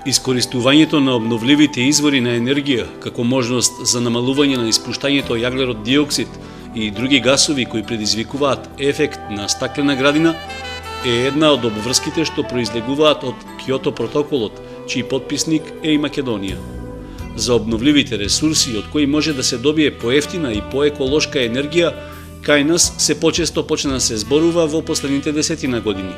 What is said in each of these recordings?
Искористувањето на обновливите извори на енергија како можност за намалување на испуштањето јаглерод диоксид и други гасови кои предизвикуваат ефект на стаклена градина е една од обврските што произлегуваат од Кјото протоколот, чиј потписник е и Македонија. За обновливите ресурси од кои може да се добие поевтина и поеколошка енергија, кај нас се почесто почна да се зборува во последните десетина години.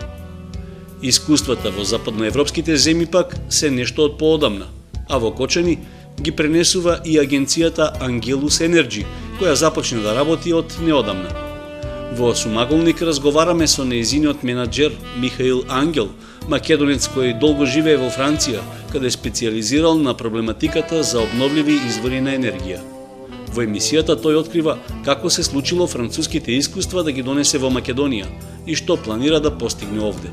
Искуствата во западноевропските земји пак се нешто од поодамна, а во Кочани ги пренесува и агенцијата Ангелус Енерджи, која започна да работи од неодамна. Во Сумаголник разговараме со нејзиниот менаџер Михаил Ангел, македонец кој долго живее во Франција, каде специализирал на проблематиката за обновливи извори на енергија. Во емисијата тој открива како се случило француските искуства да ги донесе во Македонија и што планира да постигне овде.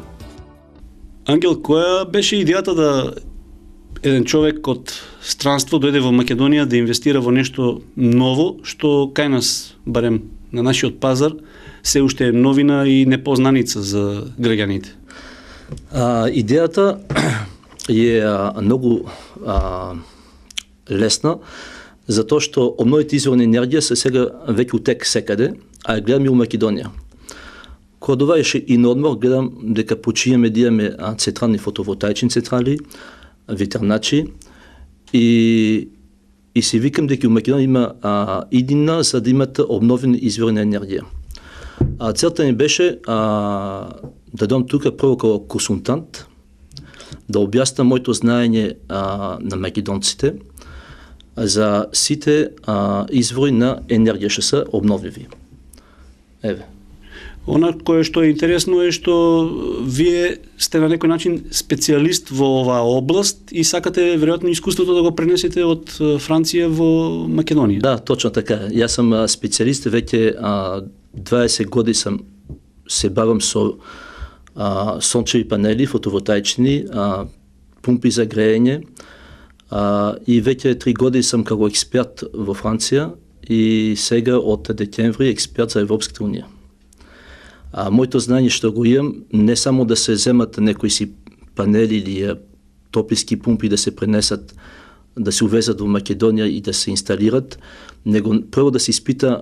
Ангел, која беше идејата да еден човек од странство дојде во Македонија да инвестира во нешто ново, што кај нас, барем на нашиот пазар, се уште е новина и непознаница за граѓаните? Идејата е многу лесна, затоа што обновите извори на енергија се сега веќе утек секаде, а гледам и у Македонија. Кога доваеше и на одмор, гледам дека почијаме да имаме централни фотоволтаични централи, ветерначи и си викам дека у Македонија има иднина за да имате обновени извори на енергија. Целта ми беше да дойдам тука прво како консултант, да објаснам моето знаење на македонците за сите извори на енергија што се обновливи. Еве. Она кое што е интересно е што вие сте на некој начин специјалист во оваа област и сакате веројатно искуството да го пренесете од Франција во Македонија. Да, точно така. Јас сум специјалист, веќе 20 години се бавам со сончеви панели, фотоволтаични, пумпи за грејење и веќе 3 години сум како експерт во Франција и сега од декември експерт за Европската унија. Моето знаење што го имам, не само да се земат некои си панели или топлински пумпи да се пренесат, да се увезат во Македонија и да се инсталират, него прво да се испита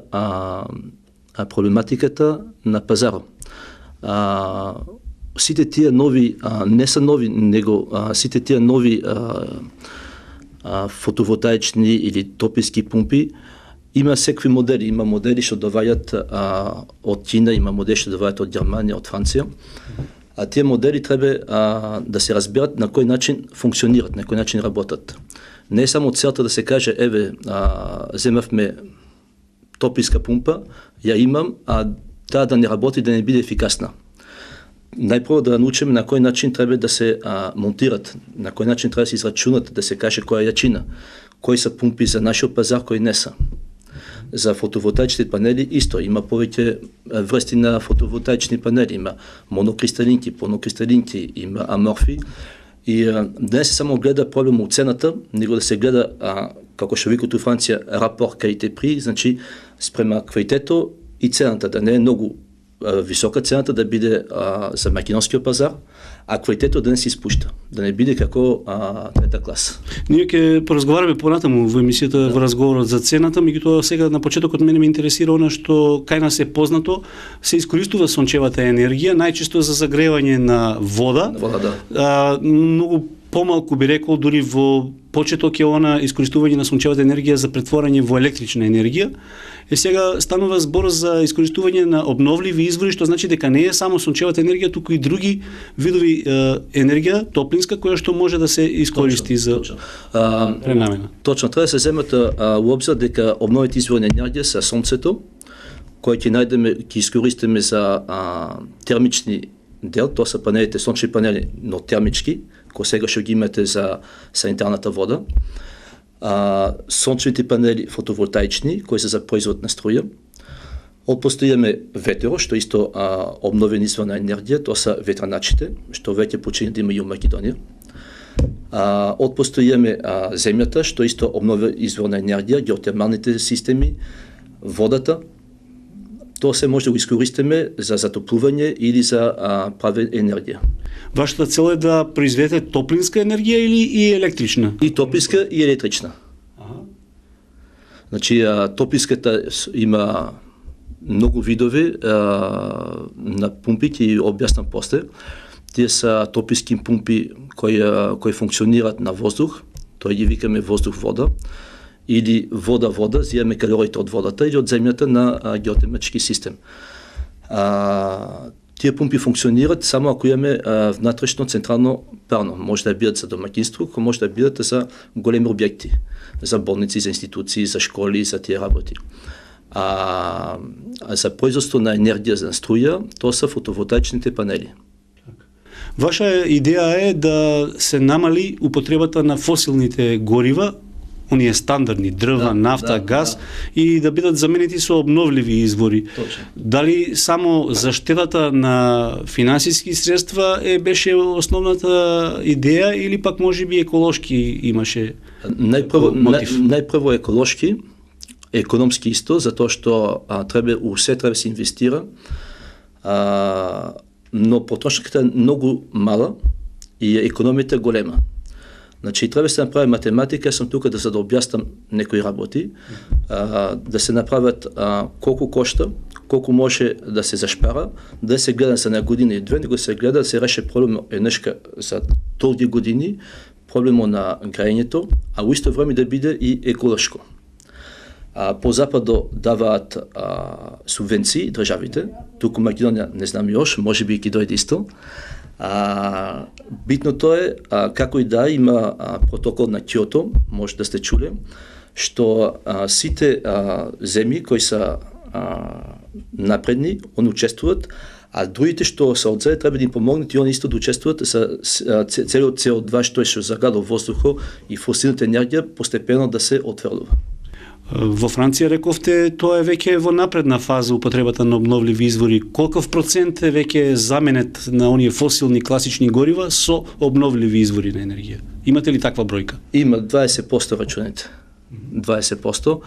проблематиката на пазарот. Сите тие нови, не се нови, него сите тие нови фотоволтаични или топлински пумпи, има секакви модели, има модели што доваѓаат од Кина, има модели што доваѓаат од Германија, од Франција. А тие модели треба да се разберат на кој начин функционират, на кој начин работат. Не е само целта да се каже, еве, земавме топлинска пумпа, ја имам, а таа да не работи, да не биде ефикасна. Најпрво да научиме на кој начин треба да се монтират, на кој начин треба да се израчунат, да се каже која е јачина, кои се пумпи за нашиот пазар, кои не се. За фотоволтаичните панели исто, има повеќе врсти на фотоволтаични панели, има монокристалинки, полнокристалинки, има аморфи и да не се само гледа проблем од цената, него да се гледа, како што викаат у Франција, рапорт калите-при, значи спрема квалитето и цената, да не е многу висока цената, да биде за македонскиот пазар, а квалитето да не се испушта, да не биде како трета класа. Ние ќе поразговараме понатаму во емисијата во разговорот за цената, меѓутоа сега на почетокот мене ме интересира она што кај нас е познато, се искористува сончевата енергија најчесто за загревање на вода. Многу помалку би рекол, дури во почеток е она искористување на сончевата енергија за претворање во електрична енергија. И сега станува збор за искористување на обновливи извори, што значи дека не е само сончевата енергија, туку и други видови енергија, топлинска, која што може да се искористи за пренамена. Точно, треба да се земат во обзир дека обновите извори на енергија се сонцето, кој ќе најдеме, ќе искористиме за термични дел, тоа се панелите, сончеви панели, но термички, кои сега што ги имате за санитарната вода. Сончевите панели фотоволтаични, кои се за производ на струја. Отпостојаме ветеро, што исто обновен извор на енергија, тоа се ветраначите, што веќе почине да има и у Македонија. Отпостојаме земјата, што исто обновен извор на енергија, геотермалните системи, водата Тоа се може да го искористиме за затоплување или за праве енергија. Вашата цел е да произведете топлинска енергија или и електрична? И топлинска и електрична. Значи, топлинската има многу видови на пумпи, ќе објаснам после. Тие се топлински пумпи кои функционираат на воздух, тоа ги викаме воздух-вода, или вода-вода, зијаме калориите од водата или од земјата на геотермички систем. Тие пумпи функционираат само ако имаме внатрешно централно парно. Може да бидат за домакинство, може да бидат за големи објекти, за болници, за институции, за школи, за тие работи. За производство на енергија за струја, тоа се фотоволтаичните панели. Ваша идеја е да се намали употребата на фосилните горива, оние стандардни дрва, нафта, газ и да бидат заменети со обновливи извори. Точно. Дали само заштедата на финансиски средства беше основната идеја или пак можеби еколошки имаше мотив? Најпрво еколошки, економски исто, затоа што треба да се инвестира, но потрошката е многу мала и економијата голема. Значи, треба да се направи математика, сум тука да објаснам некои работи, да се направат колку кошта, колку може да се зашпара, да се гледа за на година и две, него се гледа да се реши проблем еднашка за толги години, проблемо на граењето, а во исто време да биде и еколошко. По западо даваат субвенции државите, туку Македонија не знам још, може би ќе дојде исто. Битното е, како и да има протокол на Киото, може да сте чуле, што сите земји кои се напредни, они учествуват, а другите што се одзели треба да им помогнат и они исто да учествуват за целиот CO2 што е загадал воздухот и фосилната енергија постепено да се отврлува. Во Франција рековте, тоа е веќе во напредна фаза употребата на обновливи извори. Колков процент е веќе заменет на оние фосилни класични горива со обновливи извори на енергија? Имате ли таква бројка? Има 20% рачунете. 20%.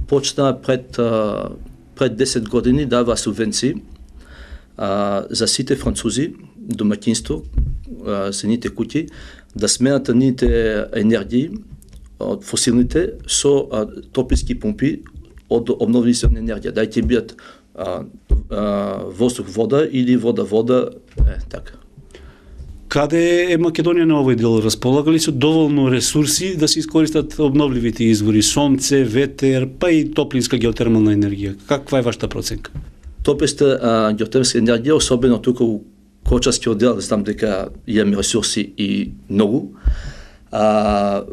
Почна пред 10 години дава субвенции за сите французи, домакинство, сените куќи, да сменат нивните енергии од фосилните со топлински пумпи од обновливи извори енергија. Да ќе бидат воздух-вода или вода-вода, така. Каде е Македонија на овој дел? Располага ли со доволно ресурси да се искористат обновливите извори, сонце, ветер, па и топлинска геотермална енергија? Каква е вашата проценка? Топлинска геотермална енергија, особено тука у Кочарскиот дел, знам дека имаме ресурси и многу.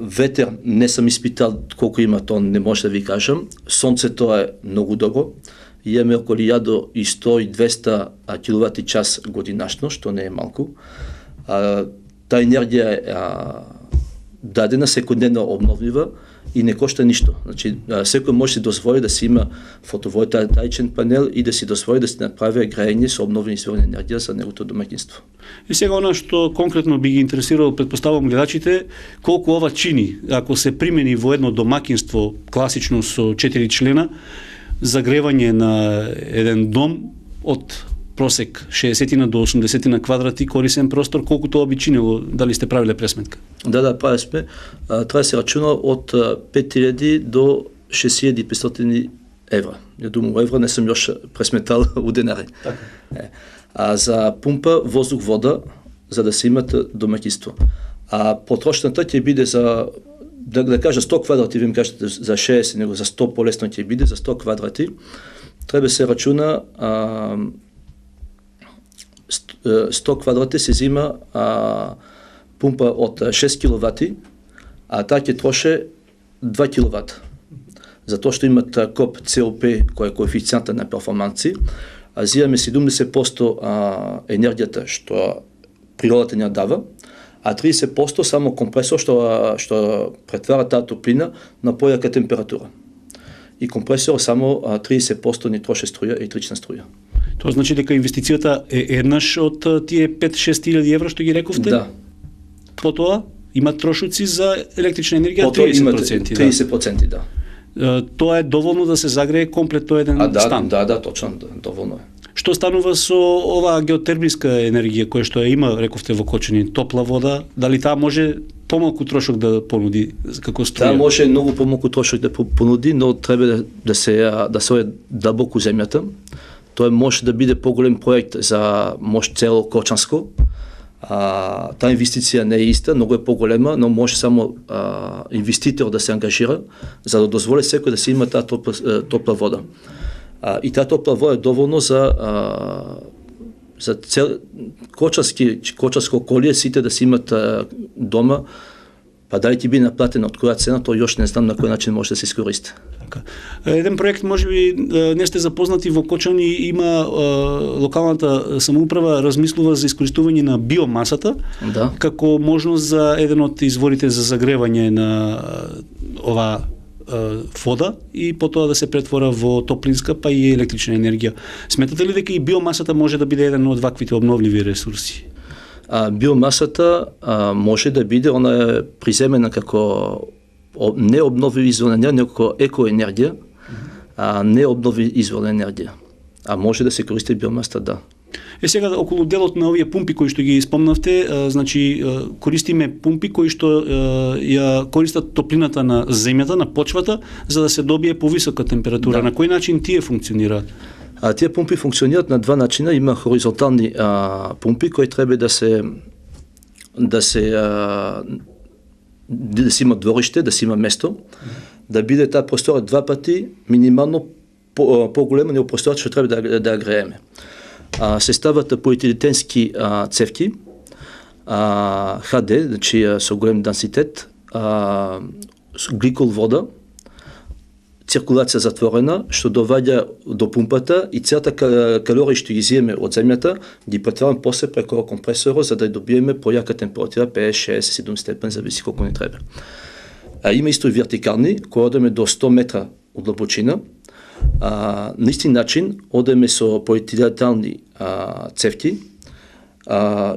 Ветер не сам испитал колку има, тоа не може да ви кажам. Сонцето е многу добро. Имаме околу 1100 и 200 киловати час годинашно, што не е малку. Таа енергија е дадена секојдневно обновлива и не кошта ништо. Значи, секој може да си дозволи да си има фотоволтаичен панел и да си дозволи да си направи граење со обновлени извори енергија за неговото домаќинство. И сега она што конкретно би ги интересирало, предпоставам гледачите, колку ова чини, ако се примени во едно домаќинство класично со 4 члена, загревање на еден дом од просек 60 до 80 квадрати корисен простор, колку тоа би чинило, дали сте правиле пресметка? Да, прави сме. Треба да се рачуна од 5000 до 6500 евра. Ја думам, евра не сум још пресметал у денари. Така. За пумпа воздух-вода, за да се имат домаќинство. Потрошната ќе биде за, да кажа 100 квадрати, ви ми кажете за 60, него за 100 полесно ќе биде, за 100 квадрати. Треба се рачуна 100 квадрати се зима пумпа од 6 киловати, а таа ќе троше 2 киловата. Затоа што имат коп COP, кој е коефицијантот на перформанси, зимаме 70% енергијата што природата ни дава, а 30% само компресор што претвара таа топлина на појака температура. И компресор само 30% ни троше струја, електрична струја. Тоа значи дека инвестицијата е еднаш од тие 5-6 илјади евра што ги рековте? Да. Потоа имат трошоци за електрична енергија 30%. 30%, да. Тоа е доволно да се загрее комплетно еден стан. Да, точно, доволно е. Што станува со оваа геотермиска енергија која што ја има, рековте, во Кочани, топла вода, дали таа може помалку трошок да понуди како струја? Таа може многу помалку трошок да понуди, но треба да се оде длабоко земјата. Тоа може да биде поголем проект за може цело Кочанско. Таа инвестиција не е иста, многу е поголема, но може само инвеститор да се ангажира за да дозволи секој да се има таа топла вода. И таа топла вода е доволно за цел Кочанско околие, сите да се имат дома, па дали ти би наплатена од која цена, тоа још не знам на кој начин може да се искористи. Еден проект, можеби не сте запознати, во Кочани има локалната самоуправа размислува за искористување на биомасата како можност за еден од изворите за загревање на оваа вода и потоа да се претвора во топлинска па и електрична енергија. Сметате ли дека и биомасата може да биде еден од ваквите обновливи ресурси? Биомасата може да биде, она е приземена како не обновлива извор енергија, него како екоенергија, не обновлива извор енергија. Може да се користи биомасата, да. Сега околу делот на овие пумпи кои што ги спомнавте, значи користиме пумпи кои што ја користат топлината на земјата, на почвата, за да се добие повисока температура. Да. На кој начин тие функционираат? Тие пумпи функционираат на два начина. Има хоризонтални пумпи кои треба да се има двориште, да се има место, да биде таа простора два пати минимално поголема него просторот што треба да грееме. Се стават полиетиленски цевки, HD, значи со голем денситет, гликол вода, циркулација затворена, што доваѓа до пумпата и целата калорија што ги изиеме од земјата, ги претвараме после преко компресорот за да добиеме појака температура, 5, 6, 7 степен, зависи колку ни треба. Има исто и вертикални, кои одеме до 100 метра од длабочина. На исти начин одеме со полиетиленални цевки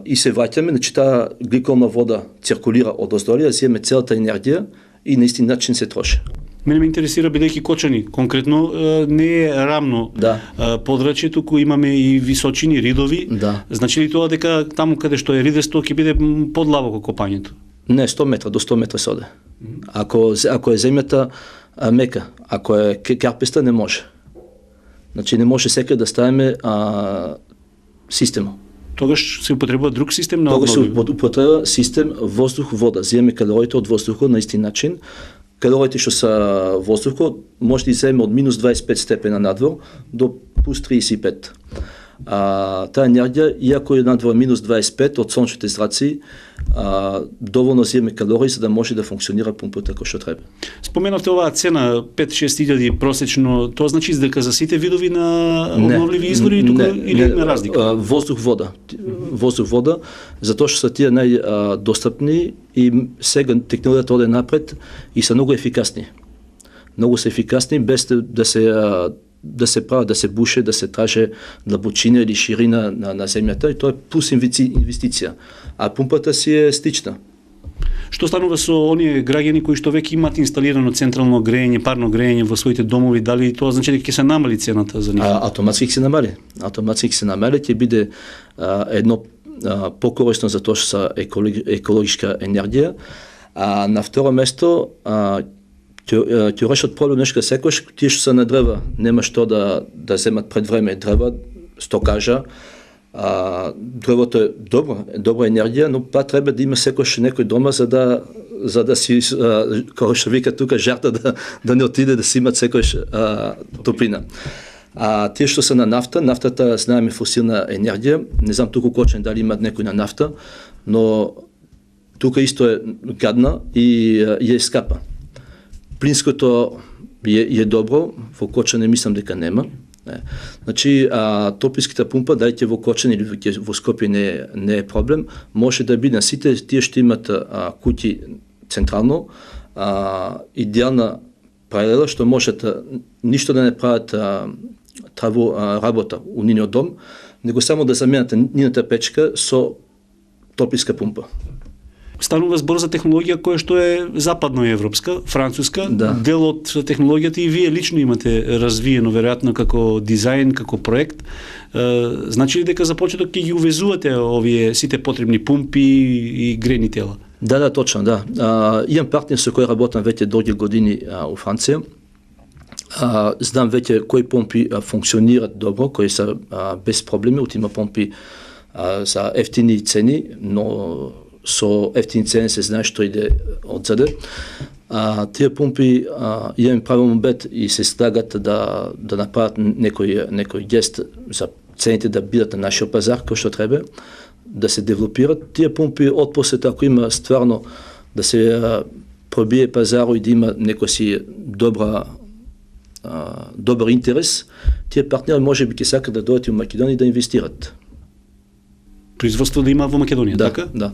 и се враќаме, значи таа гликолна вода циркулира од оздоле, зиеме целата енергија и на исти начин се троши. Мене ме интересира, бидејќи Кочани конкретно не е рамно подрачје, туку имаме и височини, ридови. Значи ли тоа дека таму каде што е ридесто ќе биде подлабоко копањето? Не, 100 метра, до 100 метра се оде. Ако е земјата мека, ако е карпеста, не може. Значи не може секаде да ставиме система. Тогаш се употребува друг систем на обнови? Тогаш се употребува систем воздух-вода. Зиеме калориите од воздухот на исти начин. Калориите што са воздухот може да иземе од минус 25 степена надвор до плюс 35. Таа енергија, иако е надвор минус 25 од сончевите зраци, доволно зиеме калории за да може да функционира пумпата како што треба. Споменавте оваа цена 5-6 илјади просечно, тоа значи дека за сите видови на обновливи извори или има разлика? Воздух-вода. Воздух-вода, затоа што се тие најдостапни и сега технологијата оде напред и се многу ефикасни. Многу се ефикасни без да се прави, да се буше, да се траже длабочина или ширина на земјата и тоа е плюс инвестиција. А пумпата си е стична. Што станува со оние граѓани кои што веќе имаат инсталирано централно грејење, парно грејење во своите домови, дали тоа значи дека ќе се намали цената за нив? Автоматски ќе се намали. Автоматски ќе се намали, ќе биде едно покорисно за тоа што са екологичка енергија. На второ место ќе решат проблем нешто секојаш, тие што се на древа, нема што да земат пред време древа, стокажа. Дрвото е добра енергија, но па треба да има секојаш некој дома за да си, како што вика тука, жарта да не отиде да си имат секојаш топлина. Тие што се на нафта, нафтата знаеме фосилна енергија, не знам туку Кочани дали имат некој на нафта, но тука исто е гадна и е скапа. Плинското е добро, во Кочани мислам дека нема. Значи, топлинската пумпа, дајте во Кочани или во Скопје не е проблем, може да биде на сите тие што имат куќи централно, идеална паралела што можат ништо да не прават работа у нивниот дом, него само да заменат нивната печка со топлинска пумпа. Станува збор за технологија која што е западноевропска, француска, дел од технологијата и вие лично имате развиено веројатно како дизајн, како проект. Значи ли дека за почеток ќе ги увезувате овие сите потребни пумпи и грени тела? Да, точно, да. Имам партнер со кој работам веќе долги години у Франција. Знам веќе кои помпи функционираат добро, кои се без проблеми, има помпи за ефтини цени, но со ефтини цени се знае што иде одзаде. Тие помпи имаме правилно бед и се стагат да направат некој гест за цените да бидат на нашиот пазар, кој што треба, да се девелопират. Тие помпи отпосле, ако има стварно да се пробие пазаро и да има некој си добар интерес, тие партнери може би ќе сакат да дојдат во Македонија и да инвестират. Производство да има во Македонија, така? Да.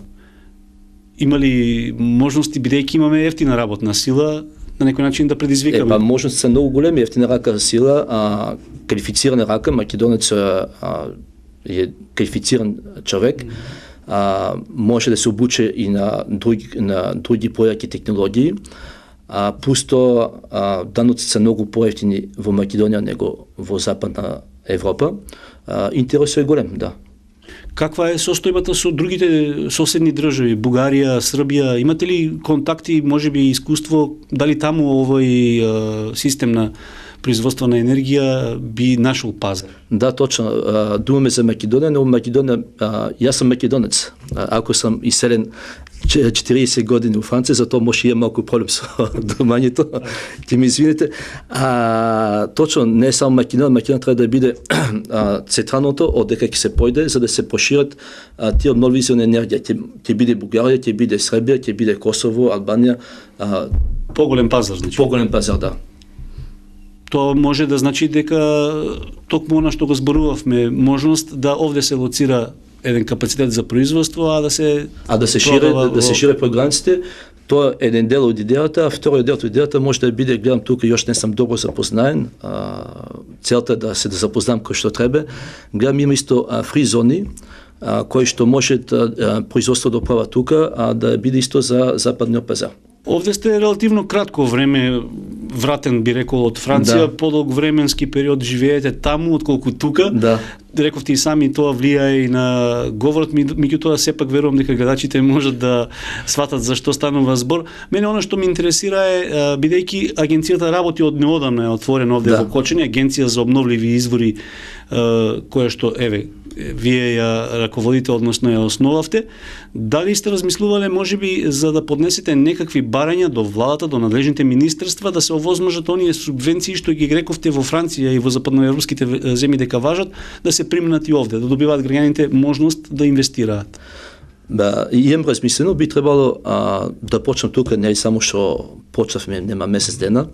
Има ли можности, бидејќи имаме ефтина работна сила, на некој начин да предизвикаме? Можности се многу големи, ефтина рака сила, квалифицирана рака, македонец е квалифициран човек, може да се обуче и на други појаки технологии, пусто даноците се многу поевтини во Македонија него во Западна Европа. Интересот е голем, да. Каква е состојбата со другите соседни држави, Бугарија, Србија? Имате ли контакти, можеби искуство, дали таму овој систем на производство на енергија би нашол пазар? Да, точно. Думаме за Македонија, но Македонија, јас сум македонец. Ако сам иселен 40 години у Франција, затоа може имам малку проблем со думањето. Ќе ми извините. Точно, не само Македонија треба да биде централното од дека ќе се појде за да се прошират тие обновливи извори на енергија. Ќе биде Бугарија, ќе биде Србија, ќе биде Косово, Албанија. Поголем пазар, значи. Поголем пазар, да. Тоа може да значи дека токму она што го зборувавме, можност да овде се лоцира еден капацитет за производство, да се шире по границите. Тоа е еден дел од идејата, а вториот дел од идејата може да биде, гледам тука, још не сум добро запознаен, целта е да се запознам кој што треба. Гледам има исто фри зони, кои што може производство да оправа тука, а да биде исто за западниот пазар. Овде сте релативно кратко време вратен, би рекол, од Франција, подолг временски период живеете таму, отколку тука. Да. Рековте и сами, тоа влијае и на говорот, меѓутоа сепак верувам дека гледачите можат да сватат за што станува збор. Мене она што ме интересира е, бидејќи агенцијата работи од неодамна, е отворена овде во Кочани, агенција за обновливи извори, која што, вие ја раководите, односно ја основавте. Дали сте размислувале, можеби, за да поднесете некакви барања до владата, до надлежните министерства, да се овозможат оние субвенции што ги рековте во Франција и во западноевропските земји дека важат, да се примнат и овде, да добиваат граѓаните можност да инвестираат? Имам размислено, би требало да почнам тука, не само што почнавме, нема месец дена.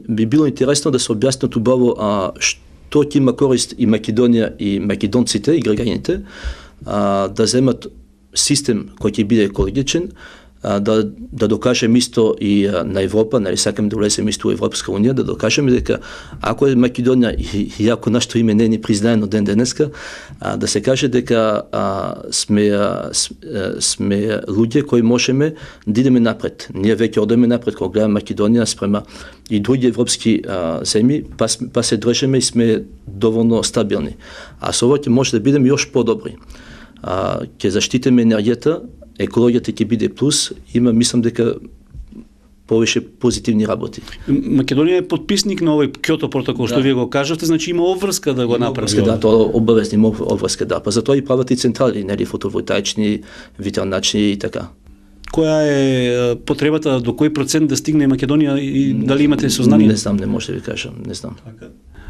Би било интересно да се објаснат убаво што ќе има корист и Македонија и македонците и граѓаните, да земат систем кој ќе биде екологичен, да докажем исто и на Европа, нали сакаме да влеземе исто во Европска унија, да докажеме дека ако е Македонија и ако нашето име не е признаено ден денеска, да се каже дека сме луѓе кои можеме да идеме напред. Ние веќе одеме напред кога гледаме Македонија спрема и други европски земји, па се држиме и сме доволно стабилни. А со ова ќе може да бидеме још подобри. Ќе заштитиме енергијата, екологијата ќе биде плюс, мислам дека повеќе позитивни работи. Македонија е подписник на овој Кјото протокол, што вие го кажавте, значи има обврска да го направи. Тоа обавезни обврска, па затоа и прават и централи, нели фотоволтаични, ветерначни и така. Која е потребата, до кој процент да стигне Македонија и дали имате сознание? Не знам, не може да ви кажам, не знам.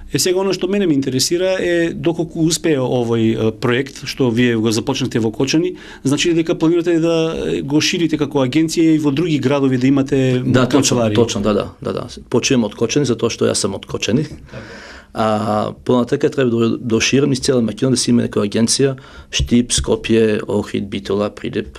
Сега оно што мене ме интересира е доколку успее овој проект што вие го започнате во Кочани, значи дека планирате да го ширите како агенција и во други градови да имате канцеларии. Точно, да. Почнеме од Кочани затоа што јас сум од Кочани. Понатака треба да ширим из цела Македонија, да се има некоја агенција, Штип, Скопје, Охрид, Битола, Прилеп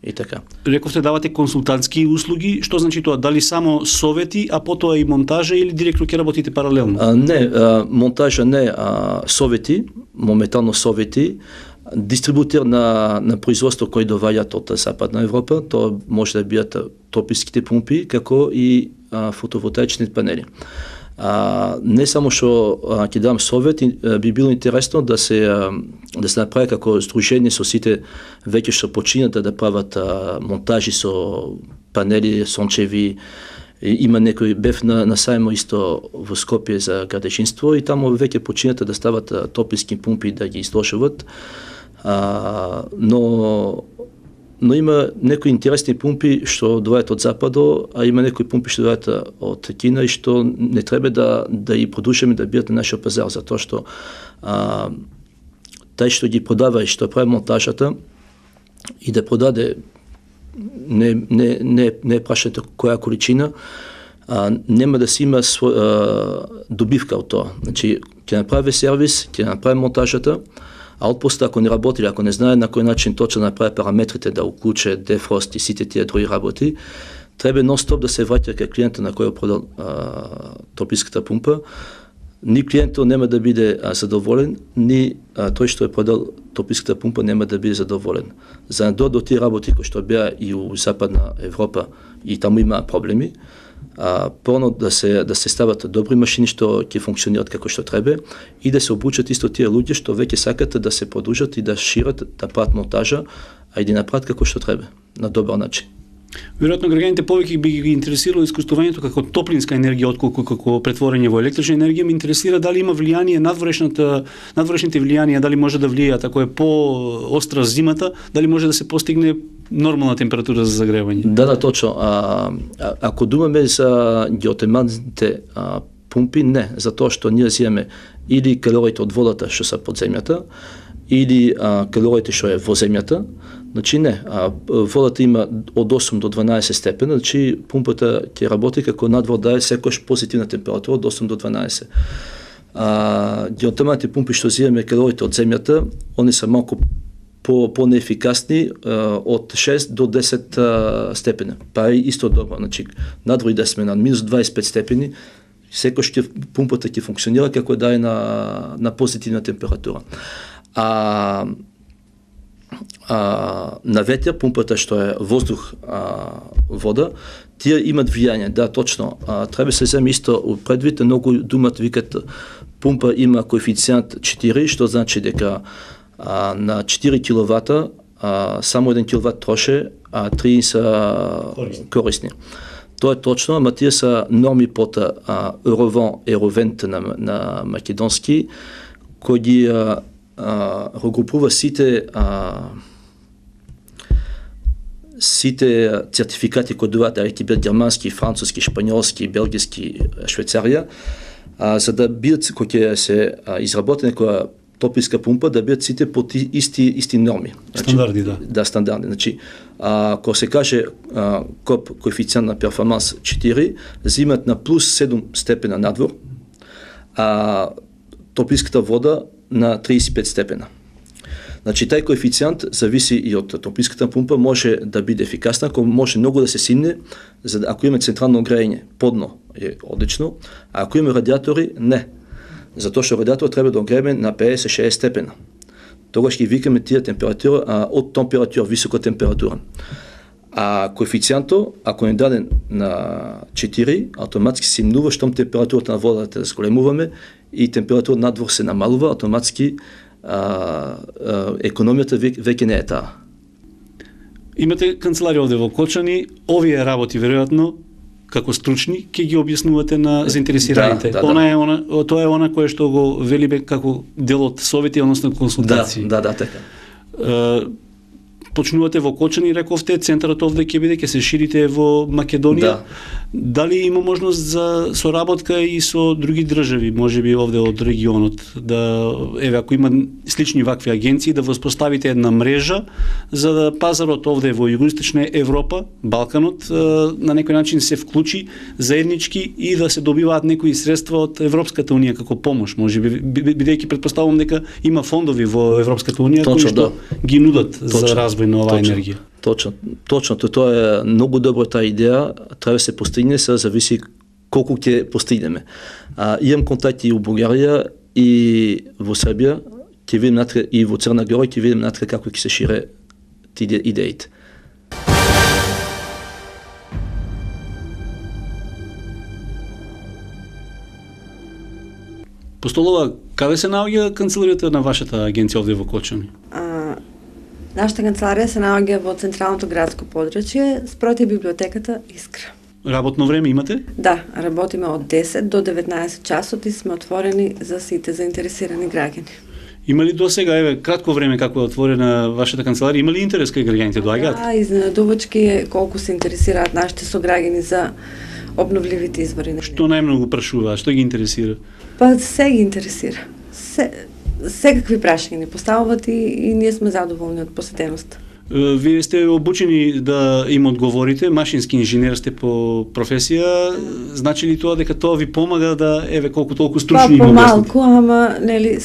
и така. Рековте давате консултантски услуги, што значи тоа? Дали само совети, а потоа и монтажа или директно ќе работите паралелно? Не, монтажа не, совети, моментално совети, дистрибутер на производство кои доваѓаат од Западна Европа, тоа може да бидат тописките пумпи, како и фотоволтаичните панели. Не само што ќе дам совет, би било интересно да се направи како здружение со сите веќе што починат да прават монтажи со панели сончеви. Има некој бев на сајмо исто во Скопје за градежинство и таму веќе починат да стават тописки пумпи да ги изложуват. Но има некои интересни пумпи што доаѓаат од западо, а има некои пумпи што доаѓаат од Кина и што не треба да и продолжиме да бидат на нашиот пазар, затоа што тај што ги продава и што прави монтажата и да продаде не прашате која количина, нема да си има добивка од тоа. Значи, ќе направи сервис, ќе направи монтажата, а отпоста ако не работи, ако не знае на кој начин точно направи параметрите да уклуче дефрост и сите тие други работи, треба нон-стоп да се враќа кај клиентот на кој продал тописката пумпа. Ни клиентот нема да биде задоволен, ни тој што е продал тописката пумпа нема да биде задоволен. За да до тие работи кои што беа и у Западна Европа и таму има проблеми, порно да се стават добри машини што ќе функционираат како што треба и да се обучат исто тие луѓе што веќе сакат да се продолжат и да шират, да прават монтажа, а и да направат како што треба, на добар начин. Веројатно граѓаните повеќе би ги интересирало искористувањето како топлинска енергија отколку како претворење во електрична енергија. Ме интересира дали има влијание надворешните влијанија, дали може да влијаат ако е по-остра зимата, дали може да се постигне нормална температура за загревање. Да, точно. Ако думаме за геотермалните пумпи, не, затоа што ние земеме или калориите од водата што се под земјата, или калориите што е во земјата. Значи не, водата има од 8 до 12 степена, значи пумпата ќе работи како надвор дае секојаш позитивна температура од 8 до 12. Геотермалните пумпи што земеме калориите од земјата, они се малку по-неефикасни од 6 до 10 степена. Па е исто добро, значи надвор да сме на минус 25 степени, секојаш пумпата ќе функционира како да е на позитивна температура. На ветер, пумпата што е воздух, вода, тие имат влијање, да, точно. Треба се земе исто предвид, многу думат, викат, пумпа има коефициент 4, што значи дека на 4 киловата само 1 киловат троше, а 3 са корисни. Тоа е точно, ама тие са норми под Евровент на македонски, кој ги регрупува сите сертификати кои доаѓаат, дали бидат германски, француски, шпањолски, белгиски, Швајцарија, за да бидат кои ќе се изработени која тописка пумпа, да бидат сите по исти норми. Стандарди, да. Да, стандарди. Значи, кога се каже коефициент на перформанс 4, зимат на плюс 7 степена надвор, а тописката вода на 35 степена. Значи, тај коефициент зависи и од тописката пумпа, може да биде ефикасна, ако може многу да се симне, ако има централно грејење, подно е одлично, а ако има радиатори, не. Затоа што радиатор треба да огреме на 50-60 степена. Тогаш ги викаме тие температура од температура, висока температура. А коефицијантот, ако е даден на 4, автоматски се симнува штом температурата на водата да зголемуваме и температура надвор се намалува, автоматски економијата веќе не е таа. Имате канцеларија овде во Кочани, овие работи веројатно како стручни ќе ги објаснувате на заинтересираните. Тоа е она кое што го велиме како дел од совети, односно консултации. Да, така. Почнувате во Кочани, рековте, центарот овде ќе биде, ќе се ширите во Македонија. Да. Дали има можност за соработка и со други држави, можеби овде од регионот, да ако има слични вакви агенции, да воспоставите една мрежа за да пазарот овде во југоисточна Европа, Балканот, на некој начин се вклучи заеднички и да се добиваат некои средства од Европската унија како помош, можеби бидејќи претпоставувам дека има фондови во Европската унија кои што ги нудат за развој на оваа енергија. Точно, тоа е многу добра таа идеја, треба да се постигне, се зависи колку ќе постигнеме. Имам контакти и у Бугарија и во Србија, ќе видим натре и во Црна Гора, ќе видим натре како ќе се шире тие идеите. Постолова, каде се наоѓа канцеларијата на вашата агенција овде во Кочани? Нашата канцеларија се наоѓа во централното градско подрачје, спроти библиотеката Искра. Работно време имате? Да, работиме од 10 до 19 часот и сме отворени за сите заинтересирани граѓани. Има ли досега, кратко време како е отворена вашата канцеларија, има ли интерес кај граѓаните доаѓаат? Да, изненадувачки е колку се интересираат нашите сограѓани за обновливите извори. Што најмногу прашуваат, што ги интересира? Па се ги интересира. Секакви прашања ни поставуваат и ние сме задоволни од посетеноста. Вие сте обучени да им одговорите, машински инженер сте по професија, значи ли тоа дека тоа ви помага да колку толку стручни им обясните? Помалку, ама нели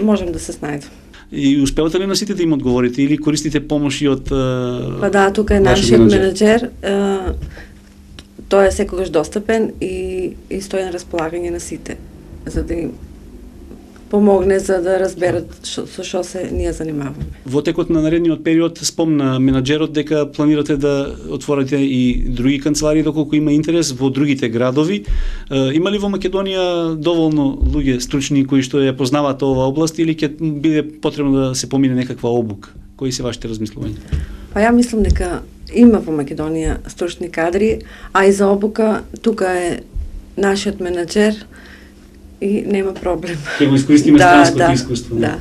можем да се снајдем. И успевате ли на сите да им одговорите или користите помоши од Па да, тука е нашиот менаџер. Тој е секогаш достапен и стои на располагање на сите, за да им помогне за да разберат со што се ние занимаваме. Во текот на наредниот период спомна менаџерот дека планирате да отворите и други канцеларии доколку има интерес во другите градови. Има ли во Македонија доволно луѓе стручни кои што ја познаваат оваа област или ќе биде потребно да се помине некаква обука? Кои се вашите размислувања? Па ја мислам дека има во Македонија стручни кадри, а и за обука тука е нашиот менаџер и нема проблем. Ќе го искористиме странското искуство. Да.